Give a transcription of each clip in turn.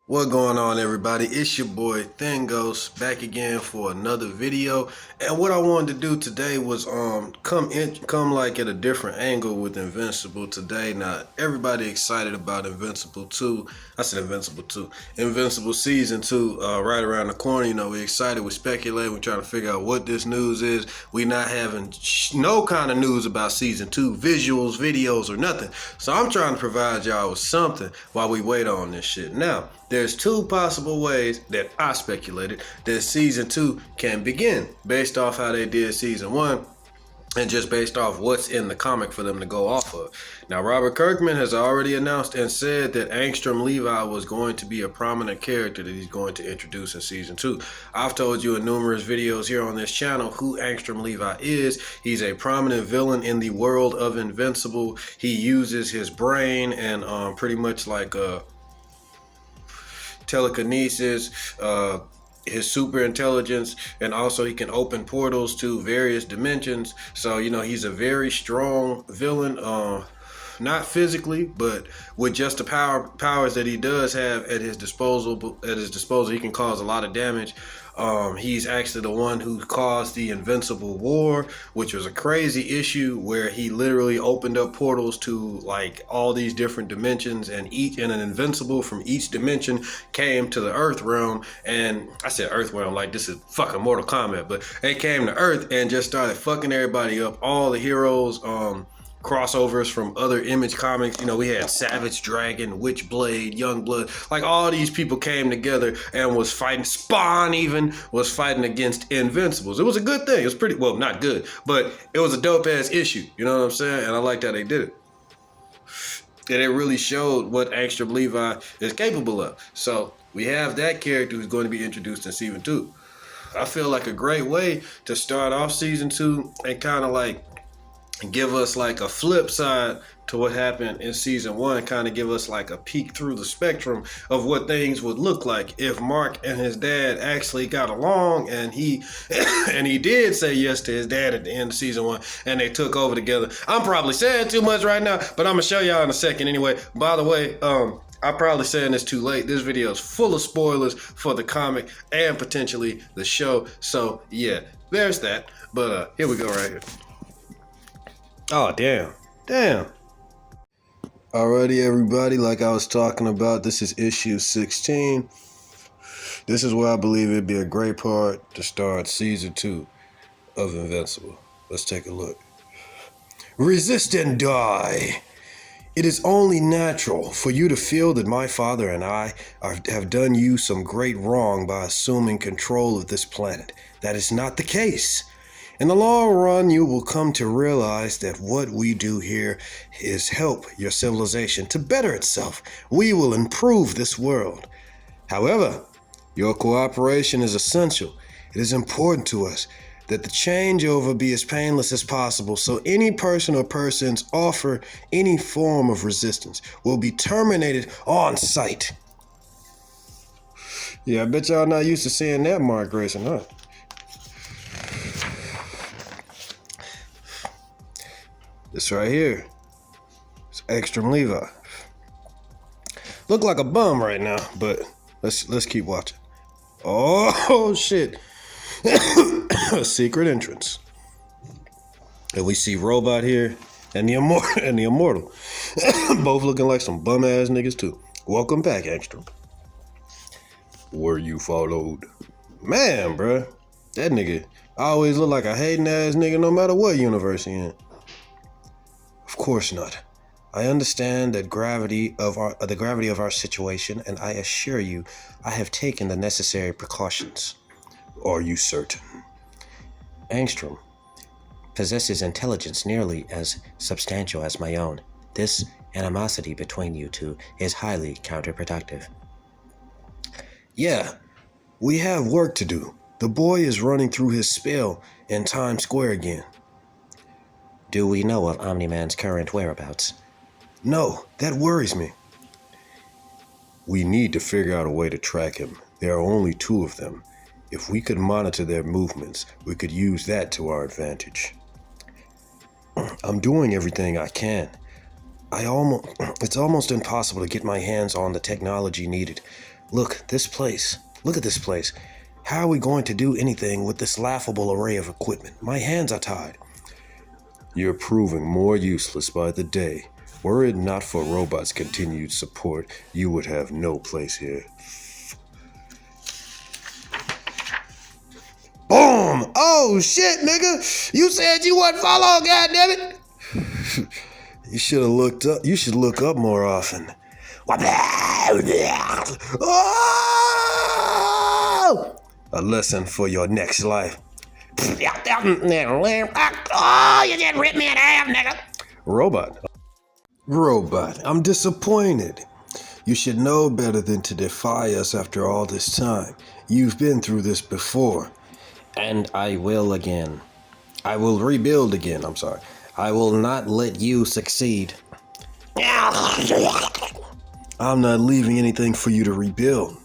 What going on, everybody? It's your boy Thingos back again for another video. And what I wanted to do today was come like at a different angle with Invincible today. Now everybody excited about Invincible 2. I said Invincible 2. Invincible season 2 right around the corner. You know, we excited, we speculate, we're trying to figure out what this news is. We not having no kind of news about season 2, visuals, videos, or nothing. So I'm trying to provide y'all with something while we wait on this shit. Now, there's two possible ways that I speculated that season 2 can begin based off how they did season 1 and just based off what's in the comic for them to go off of. Now, Robert Kirkman has already announced and said that Angstrom Levi was going to be a prominent character that he's going to introduce in season 2. I've told you in numerous videos here on this channel who Angstrom Levi is. He's a prominent villain in the world of Invincible. He uses his brain and pretty much like telekinesis, his super intelligence, and also he can open portals to various dimensions. So, you know, he's a very strong villain, not physically, but with just the powers that he does have at his disposal, he can cause a lot of damage. He's actually the one who caused the Invincible War, which was a crazy issue where he literally opened up portals to like all these different dimensions, and an Invincible from each dimension came to the Earth realm. And I said Earth realm like this is fucking Mortal Kombat, but they came to Earth and just started fucking everybody up. All the heroes, crossovers from other Image comics. You know, we had Savage Dragon, Witchblade, Youngblood. Like all these people came together and was fighting. Spawn even was fighting against Invincibles. It was a good thing. It was pretty, well, not good, but it was a dope ass issue. You know what I'm saying? And I liked how they did it. And it really showed what Angstrom Levi is capable of. So we have that character who's going to be introduced in season 2. I feel like a great way to start off season 2 and kind of like give us like a flip side to what happened in season 1, kind of give us like a peek through the spectrum of what things would look like if Mark and his dad actually got along, and he did say yes to his dad at the end of season 1, and they took over together. I'm probably saying too much right now, but I'm gonna show y'all in a second anyway. By the way, I'm probably saying this too late. This video is full of spoilers for the comic and potentially the show. So yeah, there's that. But here we go right here. Oh, damn. Alrighty, everybody, like I was talking about, this is issue 16. This is where I believe it'd be a great part to start season 2 of Invincible. Let's take a look. Resist and die. It is only natural for you to feel that my father and I have done you some great wrong by assuming control of this planet. That is not the case. In the long run, you will come to realize that what we do here is help your civilization to better itself. We will improve this world. However, your cooperation is essential. It is important to us that the changeover be as painless as possible, so any person or persons offer any form of resistance will be terminated on sight. Yeah, I bet y'all not used to seeing that, Mark Grayson, huh? This right here, it's Angstrom Levi. Look like a bum right now, but let's keep watching. Oh shit! Secret entrance, and we see Robot here and the Immortal, both looking like some bum ass niggas too. Welcome back, Angstrom. Were you followed? Man, bruh, that nigga always look like a hating ass nigga, no matter what universe he in. Of course not. I understand the gravity of our situation, and I assure you, I have taken the necessary precautions. Are you certain? Angstrom possesses intelligence nearly as substantial as my own. This animosity between you two is highly counterproductive. Yeah, we have work to do. The boy is running through his spell in Times Square again. Do we know of Omni-Man's current whereabouts? No, that worries me. We need to figure out a way to track him. There are only 2 of them. If we could monitor their movements, we could use that to our advantage. I'm doing everything I can. It's almost impossible to get my hands on the technology needed. Look, this place. Look at this place. How are we going to do anything with this laughable array of equipment? My hands are tied. You're proving more useless by the day. Were it not for robots' continued support, you would have no place here. Boom! Oh shit, nigga! You said you wasn't follow, goddammit! You should have looked up. You should look up more often. Oh! A lesson for your next life. Oh, you just ripped me in half, nigga. Robot, I'm disappointed. You should know better than to defy us after all this time. You've been through this before. And I will again. I will rebuild again, I'm sorry. I will not let you succeed. I'm not leaving anything for you to rebuild.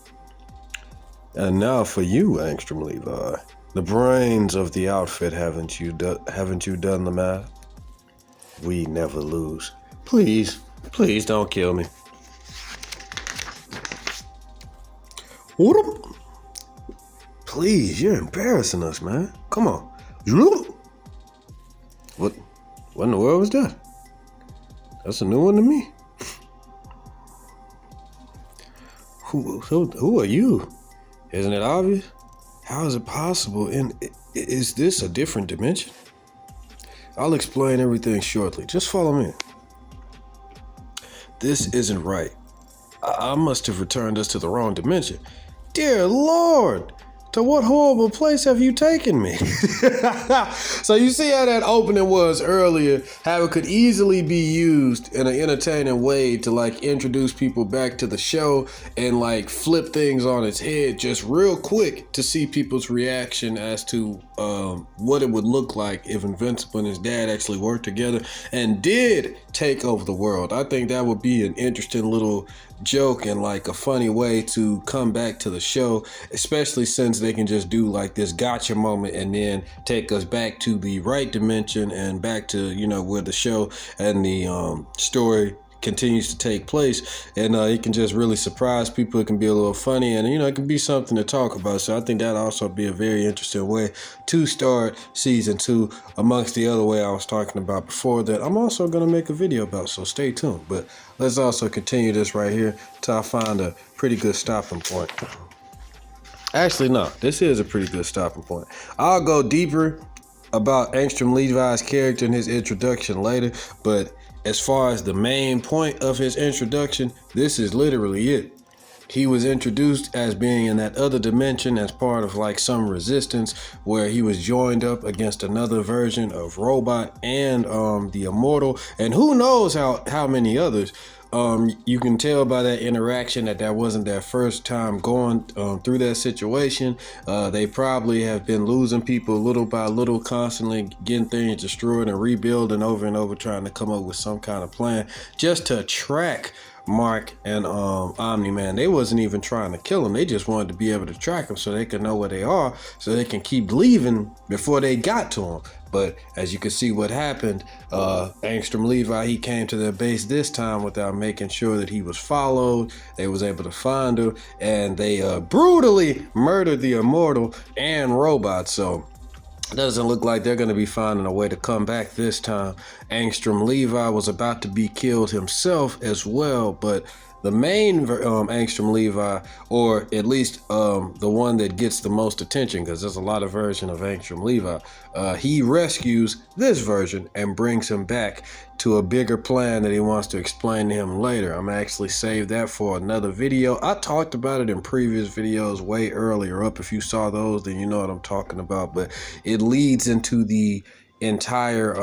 And now for you, Angstrom Levi. The brains of the outfit, haven't you done the math? We never lose. Please don't kill me. Please, you're embarrassing us, man. Come on. What in the world was that? That's a new one to me. Who are you? Isn't it obvious? How is it possible? And is this a different dimension? I'll explain everything shortly. Just follow me. This isn't right. I must have returned us to the wrong dimension. Dear Lord, to what horrible place have you taken me? So you see how that opening was earlier, how it could easily be used in an entertaining way to like introduce people back to the show and like flip things on its head just real quick to see people's reaction as to what it would look like if Invincible and his dad actually worked together and did take over the world. I think that would be an interesting little joke and like a funny way to come back to the show, especially since they can just do like this gotcha moment and then take us back to the right dimension and back to, you know, where the show and the story continues to take place, and it can just really surprise people. It can be a little funny, and you know, it can be something to talk about. So I think that'll also be a very interesting way to start season 2, amongst the other way I was talking about before that I'm also going to make a video about, so stay tuned. But let's also continue this right here till I find a pretty good stopping point. Actually, no, this is a pretty good stopping point. I'll go deeper about Angstrom Levi's character and his introduction later, but as far as the main point of his introduction, this is literally it. He was introduced as being in that other dimension as part of like some resistance where he was joined up against another version of Robot and the Immortal, and who knows how many others. You can tell by that interaction that wasn't their first time going through that situation. They probably have been losing people little by little, constantly getting things destroyed and rebuilding over and over, trying to come up with some kind of plan just to track Mark and Omni-Man. They wasn't even trying to kill him. They just wanted to be able to track him so they could know where they are, so they can keep leaving before they got to him. But as you can see what happened, Angstrom Levi, he came to their base this time without making sure that he was followed. They was able to find him, and they brutally murdered the Immortal and Robot. So it doesn't look like they're going to be finding a way to come back this time. Angstrom Levi was about to be killed himself as well, but the main Angstrom Levi, or at least the one that gets the most attention, because there's a lot of version of Angstrom Levi, he rescues this version and brings him back to a bigger plan that he wants to explain to him later. I'm actually saved that for another video. I talked about it in previous videos way earlier up. If you saw those, then you know what I'm talking about. But it leads into the entire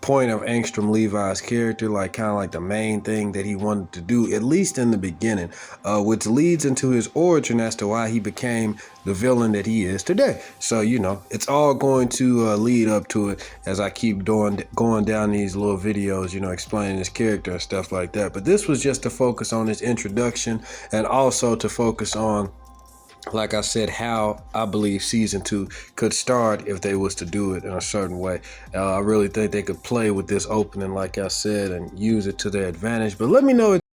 point of Angstrom Levi's character, like kind of like the main thing that he wanted to do, at least in the beginning, which leads into his origin as to why he became the villain that he is today. So, you know, it's all going to lead up to it as I keep going down these little videos, you know, explaining his character and stuff like that. But this was just to focus on his introduction, and also to focus on, like I said, how I believe season 2 could start if they was to do it in a certain way. I really think they could play with this opening, like I said, and use it to their advantage. But let me know